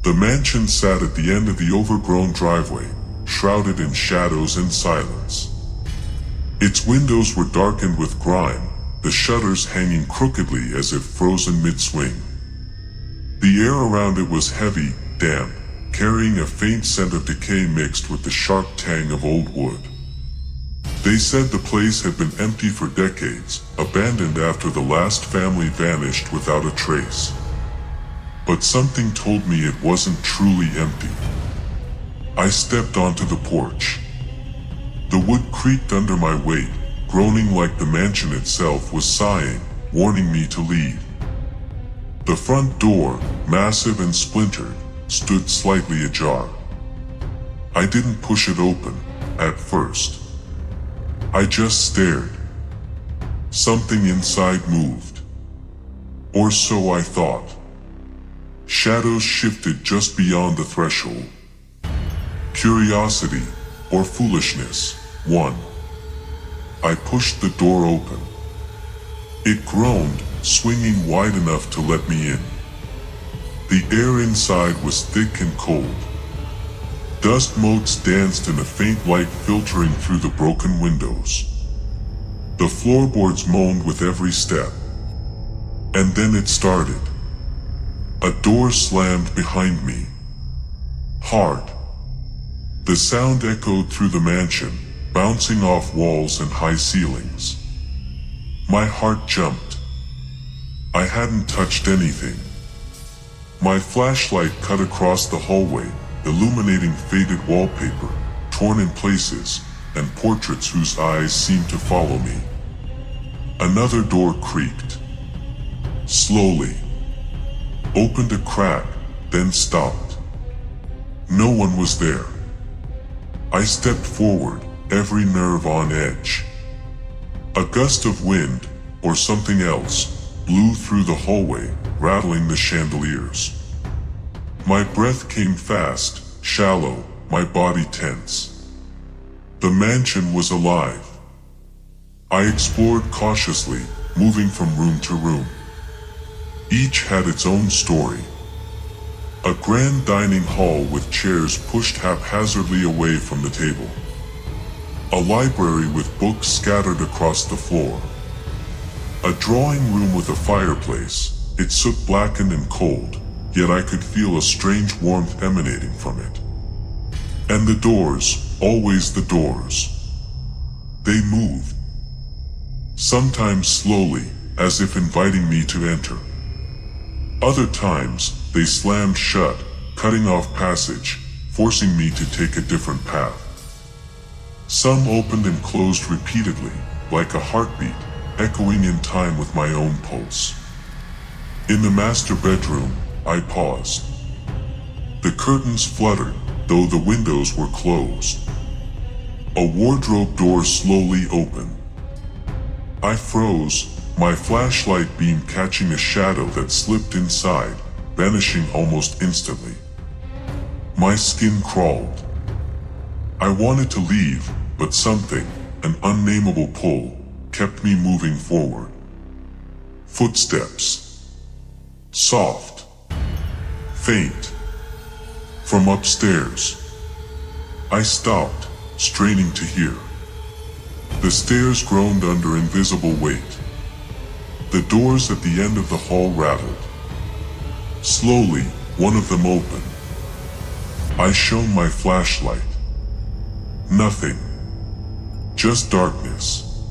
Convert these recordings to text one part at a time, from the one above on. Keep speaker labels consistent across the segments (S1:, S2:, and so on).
S1: The mansion sat at the end of the overgrown driveway, shrouded in shadows and silence. Its windows were darkened with grime, the shutters hanging crookedly as if frozen mid-swing. The air around it was heavy, damp, carrying a faint scent of decay mixed with the sharp tang of old wood. They said the place had been empty for decades, abandoned after the last family vanished without a trace. But something told me it wasn't truly empty. I stepped onto the porch. The wood creaked under my weight, groaning like the mansion itself was sighing, warning me to leave. The front door, massive and splintered, stood slightly ajar. I didn't push it open, at first. I just stared. Something inside moved. Or so I thought. Shadows shifted just beyond the threshold. Curiosity, or foolishness, won. I pushed the door open. It groaned, swinging wide enough to let me in. The air inside was thick and cold. Dust motes danced in a faint light filtering through the broken windows. The floorboards moaned with every step. And then it started. A door slammed behind me. Hard. The sound echoed through the mansion, bouncing off walls and high ceilings. My heart jumped. I hadn't touched anything. My flashlight cut across the hallway, illuminating faded wallpaper, torn in places, and portraits whose eyes seemed to follow me. Another door creaked. Slowly. Opened a crack, then stopped. No one was there. I stepped forward, every nerve on edge. A gust of wind, or something else, blew through the hallway, rattling the chandeliers. My breath came fast, shallow, my body tense. The mansion was alive. I explored cautiously, moving from room to room. Each had its own story. A grand dining hall with chairs pushed haphazardly away from the table. A library with books scattered across the floor. A drawing room with a fireplace, its soot blackened and cold, yet I could feel a strange warmth emanating from it. And the doors, always the doors. They moved. Sometimes slowly, as if inviting me to enter. Other times, they slammed shut, cutting off passage, forcing me to take a different path. Some opened and closed repeatedly, like a heartbeat, echoing in time with my own pulse. In the master bedroom, I paused. The curtains fluttered, though the windows were closed. A wardrobe door slowly opened. I froze, my flashlight beam catching a shadow that slipped inside, vanishing almost instantly. My skin crawled. I wanted to leave, but something, an unnameable pull, kept me moving forward. Footsteps. Soft. Faint. From upstairs. I stopped, straining to hear. The stairs groaned under invisible weight. The doors at the end of the hall rattled. Slowly, one of them opened. I shone my flashlight. Nothing. Just darkness.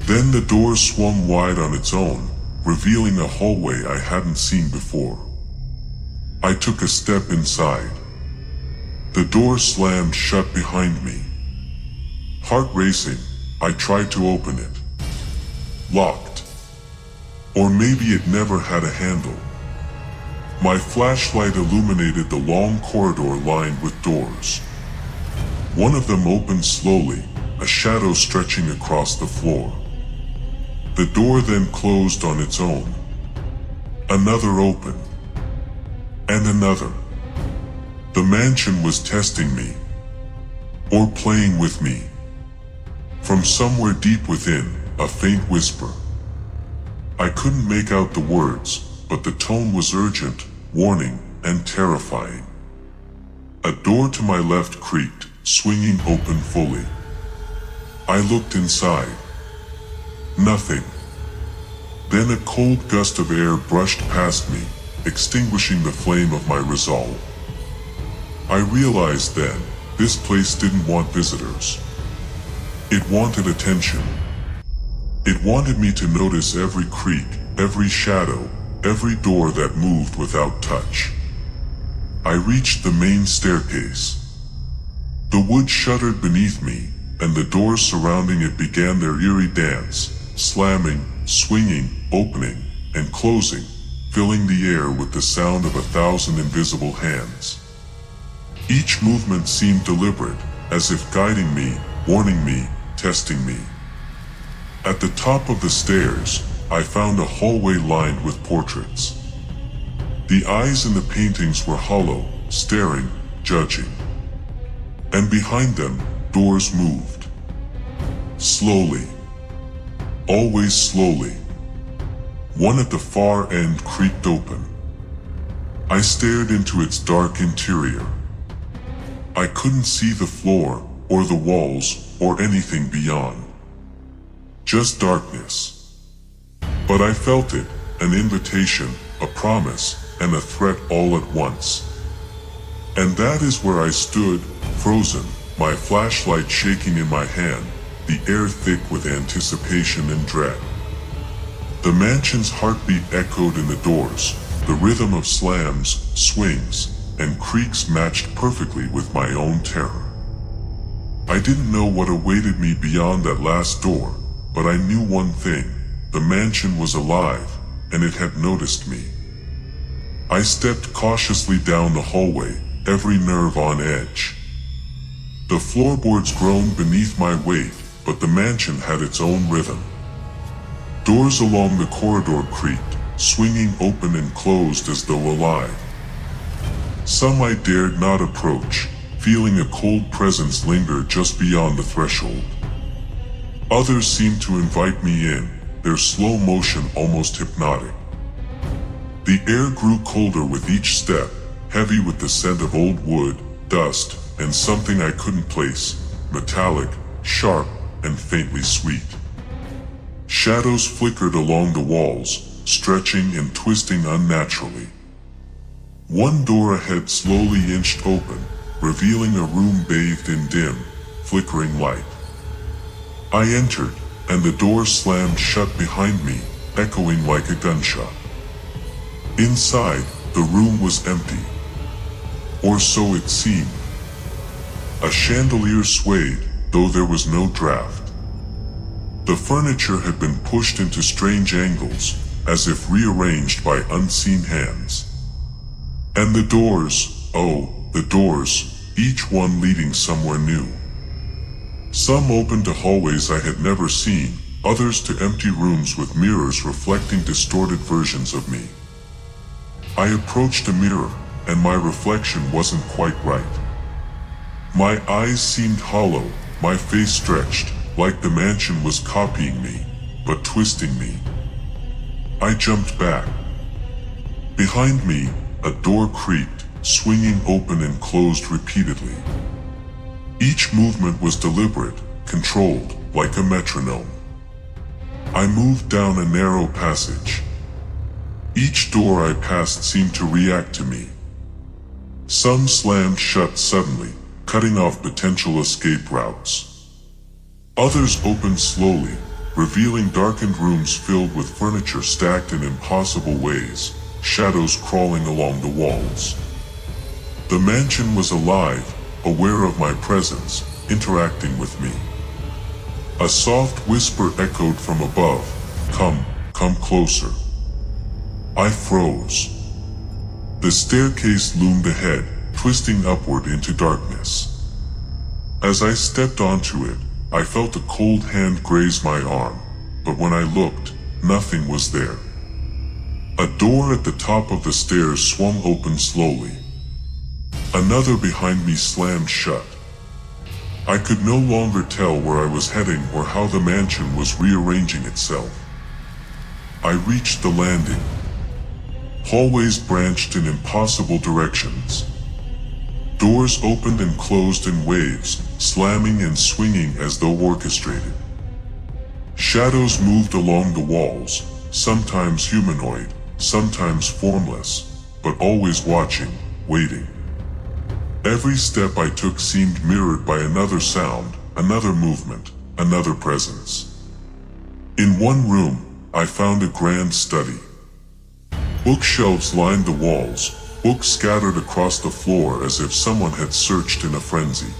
S1: Then the door swung wide on its own, revealing a hallway I hadn't seen before. I took a step inside. The door slammed shut behind me. Heart racing, I tried to open it. Locked. Or maybe it never had a handle. My flashlight illuminated the long corridor lined with doors. One of them opened slowly, a shadow stretching across the floor. The door then closed on its own. Another opened. And another. The mansion was testing me. Or playing with me. From somewhere deep within, a faint whisper. I couldn't make out the words, but the tone was urgent, warning, and terrifying. A door to my left creaked, swinging open fully. I looked inside. Nothing. Then a cold gust of air brushed past me, extinguishing the flame of my resolve. I realized then, this place didn't want visitors. It wanted attention. It wanted me to notice every creak, every shadow, every door that moved without touch. I reached the main staircase. The wood shuddered beneath me, and the doors surrounding it began their eerie dance, slamming, swinging, opening, and closing, filling the air with the sound of 1,000 invisible hands. Each movement seemed deliberate, as if guiding me, warning me, testing me. At the top of the stairs, I found a hallway lined with portraits. The eyes in the paintings were hollow, staring, judging. And behind them, doors moved. Slowly. Always slowly. One at the far end creaked open. I stared into its dark interior. I couldn't see the floor, or the walls, or anything beyond. Just darkness. But I felt it, an invitation, a promise, and a threat all at once. And that is where I stood, frozen, my flashlight shaking in my hand, the air thick with anticipation and dread. The mansion's heartbeat echoed in the doors, the rhythm of slams, swings, and creaks matched perfectly with my own terror. I didn't know what awaited me beyond that last door, but I knew one thing: the mansion was alive, and it had noticed me. I stepped cautiously down the hallway, every nerve on edge. The floorboards groaned beneath my weight, but the mansion had its own rhythm. Doors along the corridor creaked, swinging open and closed as though alive. Some I dared not approach, feeling a cold presence linger just beyond the threshold. Others seemed to invite me in, their slow motion almost hypnotic. The air grew colder with each step, heavy with the scent of old wood, dust, and something I couldn't place, metallic, sharp, and faintly sweet. Shadows flickered along the walls, stretching and twisting unnaturally. One door ahead slowly inched open, revealing a room bathed in dim, flickering light. I entered, and the door slammed shut behind me, echoing like a gunshot. Inside, the room was empty. Or so it seemed. A chandelier swayed, though there was no draft. The furniture had been pushed into strange angles, as if rearranged by unseen hands. And the doors, oh, the doors, each one leading somewhere new. Some opened to hallways I had never seen, others to empty rooms with mirrors reflecting distorted versions of me. I approached a mirror, and my reflection wasn't quite right. My eyes seemed hollow, my face stretched, like the mansion was copying me, but twisting me. I jumped back. Behind me, a door creaked, swinging open and closed repeatedly. Each movement was deliberate, controlled, like a metronome. I moved down a narrow passage. Each door I passed seemed to react to me. Some slammed shut suddenly, cutting off potential escape routes. Others opened slowly, revealing darkened rooms filled with furniture stacked in impossible ways, shadows crawling along the walls. The mansion was alive, aware of my presence, interacting with me. A soft whisper echoed from above, come closer." I froze. The staircase loomed ahead, twisting upward into darkness. As I stepped onto it, I felt a cold hand graze my arm, but when I looked, nothing was there. A door at the top of the stairs swung open slowly. Another behind me slammed shut. I could no longer tell where I was heading or how the mansion was rearranging itself. I reached the landing. Hallways branched in impossible directions. Doors opened and closed in waves, slamming and swinging as though orchestrated. Shadows moved along the walls, sometimes humanoid, sometimes formless, but always watching, waiting. Every step I took seemed mirrored by another sound, another movement, another presence. In one room, I found a grand study. Bookshelves lined the walls, books scattered across the floor as if someone had searched in a frenzy.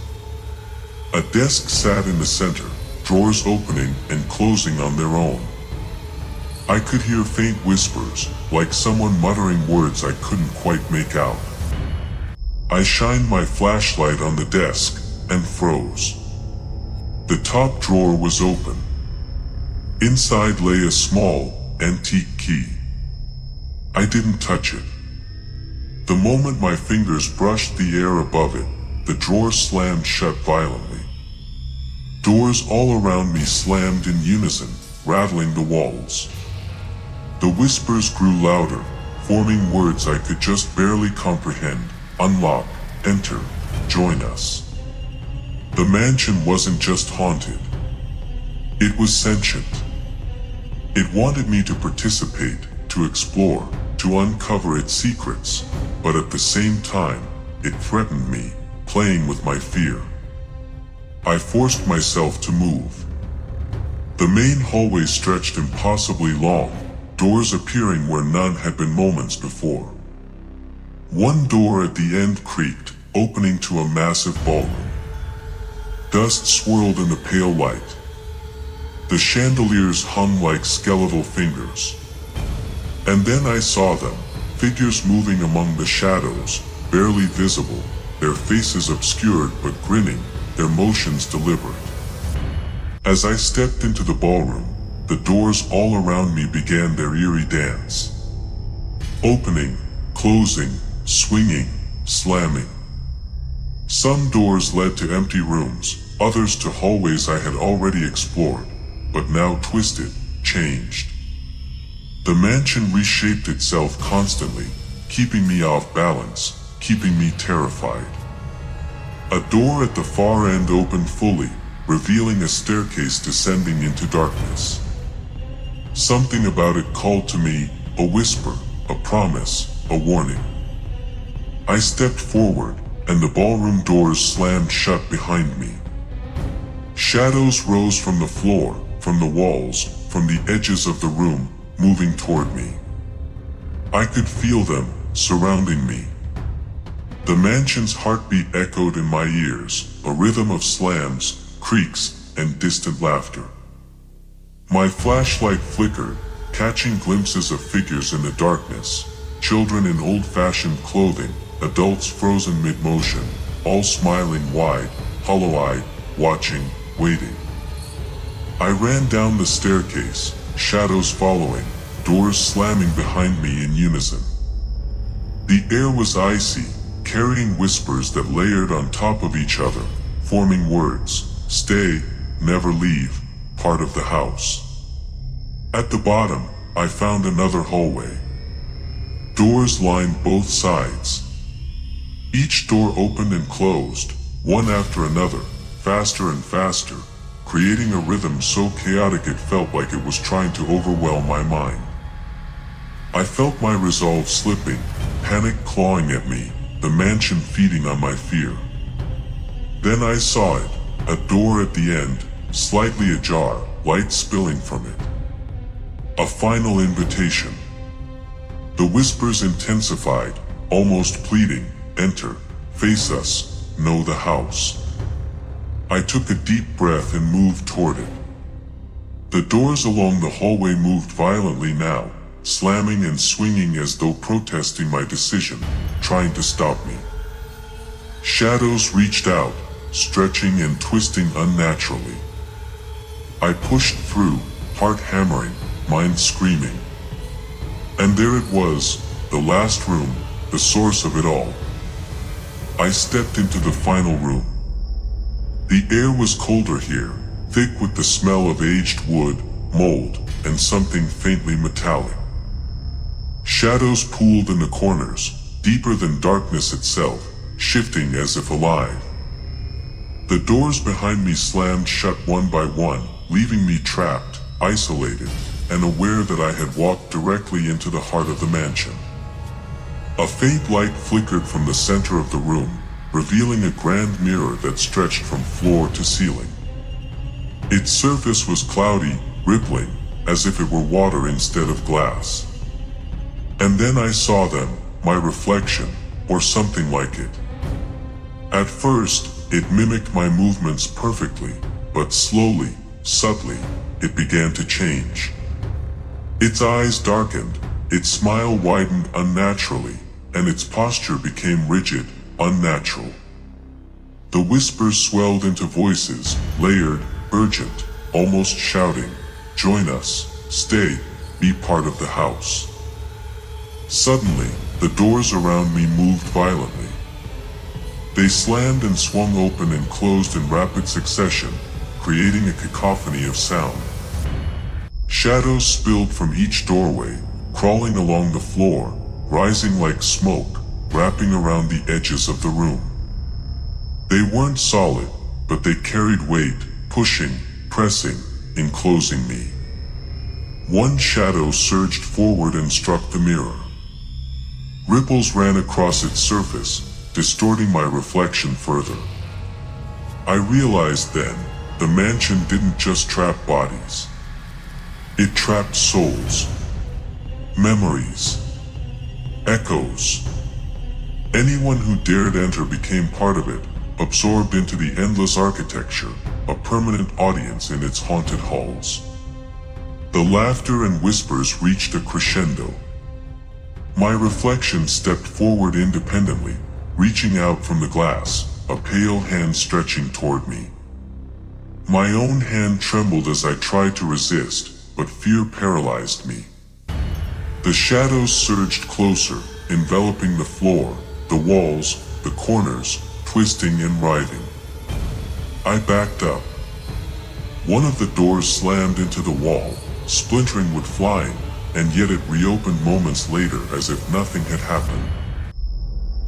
S1: A desk sat in the center, drawers opening and closing on their own. I could hear faint whispers, like someone muttering words I couldn't quite make out. I shined my flashlight on the desk and froze. The top drawer was open. Inside lay a small, antique key. I didn't touch it. The moment my fingers brushed the air above it, the drawer slammed shut violently. Doors all around me slammed in unison, rattling the walls. The whispers grew louder, forming words I could just barely comprehend. Unlock, enter, join us. The mansion wasn't just haunted. It was sentient. It wanted me to participate, to explore, to uncover its secrets, but at the same time, it threatened me, playing with my fear. I forced myself to move. The main hallway stretched impossibly long, doors appearing where none had been moments before. One door at the end creaked, opening to a massive ballroom. Dust swirled in the pale light. The chandeliers hung like skeletal fingers. And then I saw them, figures moving among the shadows, barely visible, their faces obscured but grinning, their motions deliberate. As I stepped into the ballroom, the doors all around me began their eerie dance. Opening, closing, swinging, slamming. Some doors led to empty rooms, others to hallways I had already explored, but now twisted, changed. The mansion reshaped itself constantly, keeping me off balance, keeping me terrified. A door at the far end opened fully, revealing a staircase descending into darkness. Something about it called to me, a whisper, a promise, a warning. I stepped forward, and the ballroom doors slammed shut behind me. Shadows rose from the floor, from the walls, from the edges of the room, moving toward me. I could feel them, surrounding me. The mansion's heartbeat echoed in my ears, a rhythm of slams, creaks, and distant laughter. My flashlight flickered, catching glimpses of figures in the darkness, children in old-fashioned clothing, adults frozen mid-motion, all smiling wide, hollow-eyed, watching, waiting. I ran down the staircase, shadows following, doors slamming behind me in unison. The air was icy, carrying whispers that layered on top of each other, forming words, stay, never leave, part of the house. At the bottom, I found another hallway. Doors lined both sides. Each door opened and closed, one after another, faster and faster, creating a rhythm so chaotic it felt like it was trying to overwhelm my mind. I felt my resolve slipping, panic clawing at me, the mansion feeding on my fear. Then I saw it, a door at the end, slightly ajar, light spilling from it. A final invitation. The whispers intensified, almost pleading, enter, face us, know the house. I took a deep breath and moved toward it. The doors along the hallway moved violently now, slamming and swinging as though protesting my decision, trying to stop me. Shadows reached out, stretching and twisting unnaturally. I pushed through, heart hammering, mind screaming. And there it was, the last room, the source of it all. I stepped into the final room. The air was colder here, thick with the smell of aged wood, mold, and something faintly metallic. Shadows pooled in the corners, deeper than darkness itself, shifting as if alive. The doors behind me slammed shut one by one, leaving me trapped, isolated, and aware that I had walked directly into the heart of the mansion. A faint light flickered from the center of the room, revealing a grand mirror that stretched from floor to ceiling. Its surface was cloudy, rippling, as if it were water instead of glass. And then I saw them, my reflection, or something like it. At first, it mimicked my movements perfectly, but slowly, subtly, it began to change. Its eyes darkened, its smile widened unnaturally, and its posture became rigid, unnatural. The whispers swelled into voices, layered, urgent, almost shouting, "Join us, stay, be part of the house." Suddenly, the doors around me moved violently. They slammed and swung open and closed in rapid succession, creating a cacophony of sound. Shadows spilled from each doorway, crawling along the floor, rising like smoke, wrapping around the edges of the room. They weren't solid, but they carried weight, pushing, pressing, enclosing me. One shadow surged forward and struck the mirror. Ripples ran across its surface, distorting my reflection further. I realized then, the mansion didn't just trap bodies. It trapped souls, memories, echoes. Anyone who dared enter became part of it, absorbed into the endless architecture, a permanent audience in its haunted halls. The laughter and whispers reached a crescendo. My reflection stepped forward independently, reaching out from the glass, a pale hand stretching toward me. My own hand trembled as I tried to resist, but fear paralyzed me. The shadows surged closer, enveloping the floor, the walls, the corners, twisting and writhing. I backed up. One of the doors slammed into the wall, splintering wood flying, and yet it reopened moments later as if nothing had happened.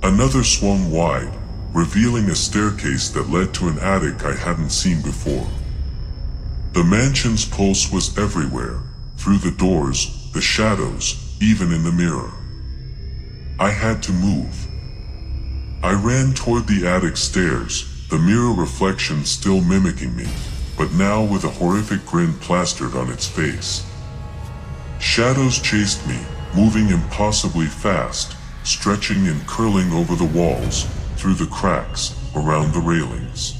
S1: Another swung wide, revealing a staircase that led to an attic I hadn't seen before. The mansion's pulse was everywhere, through the doors, the shadows, even in the mirror. I had to move. I ran toward the attic stairs, the mirror reflection still mimicking me, but now with a horrific grin plastered on its face. Shadows chased me, moving impossibly fast, stretching and curling over the walls, through the cracks, around the railings.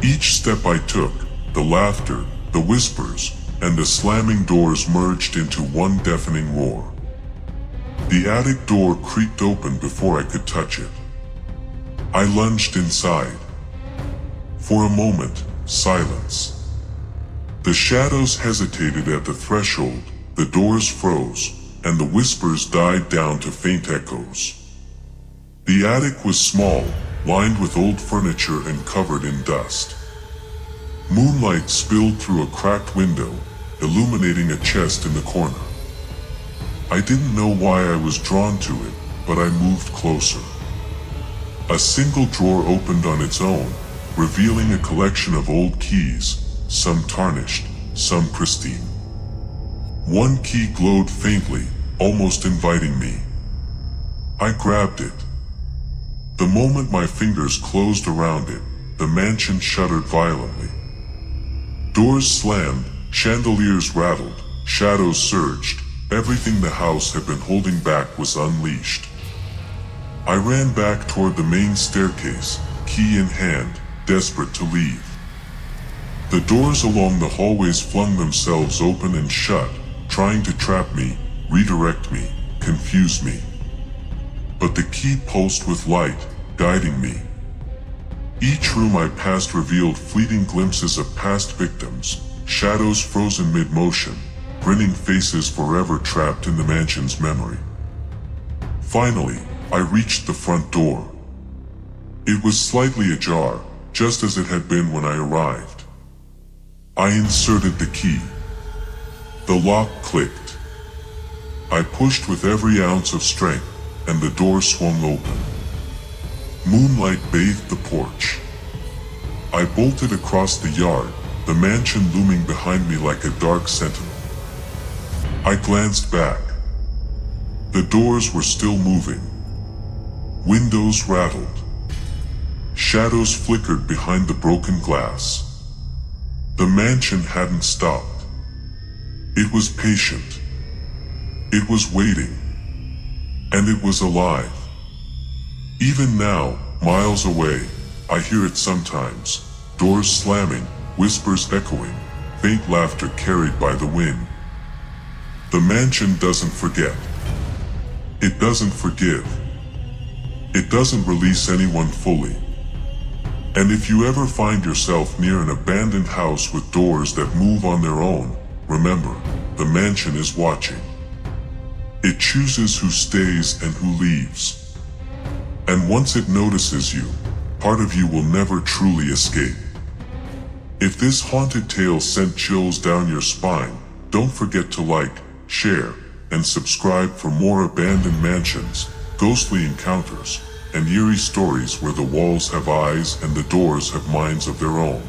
S1: Each step I took, the laughter, the whispers, and the slamming doors merged into one deafening roar. The attic door creaked open before I could touch it. I lunged inside. For a moment, silence. The shadows hesitated at the threshold, the doors froze, and the whispers died down to faint echoes. The attic was small, lined with old furniture and covered in dust. Moonlight spilled through a cracked window, illuminating a chest in the corner. I didn't know why I was drawn to it, but I moved closer. A single drawer opened on its own, revealing a collection of old keys, some tarnished, some pristine. One key glowed faintly, almost inviting me. I grabbed it. The moment my fingers closed around it, the mansion shuddered violently. Doors slammed, chandeliers rattled, shadows surged, everything the house had been holding back was unleashed. I ran back toward the main staircase, key in hand, desperate to leave. The doors along the hallways flung themselves open and shut, trying to trap me, redirect me, confuse me. But the key pulsed with light, guiding me. Each room I passed revealed fleeting glimpses of past victims, shadows frozen mid-motion, grinning faces forever trapped in the mansion's memory. Finally, I reached the front door. It was slightly ajar, just as it had been when I arrived. I inserted the key. The lock clicked. I pushed with every ounce of strength, and the door swung open. Moonlight bathed the porch. I bolted across the yard, the mansion looming behind me like a dark sentinel. I glanced back. The doors were still moving. Windows rattled. Shadows flickered behind the broken glass. The mansion hadn't stopped. It was patient. It was waiting. And it was alive. Even now, miles away, I hear it sometimes. Doors slamming, whispers echoing, faint laughter carried by the wind. The mansion doesn't forget. It doesn't forgive. It doesn't release anyone fully. And if you ever find yourself near an abandoned house with doors that move on their own, remember, the mansion is watching. It chooses who stays and who leaves. And once it notices you, part of you will never truly escape. If this haunted tale sent chills down your spine, don't forget to like, share, and subscribe for more abandoned mansions, ghostly encounters, and eerie stories where the walls have eyes and the doors have minds of their own.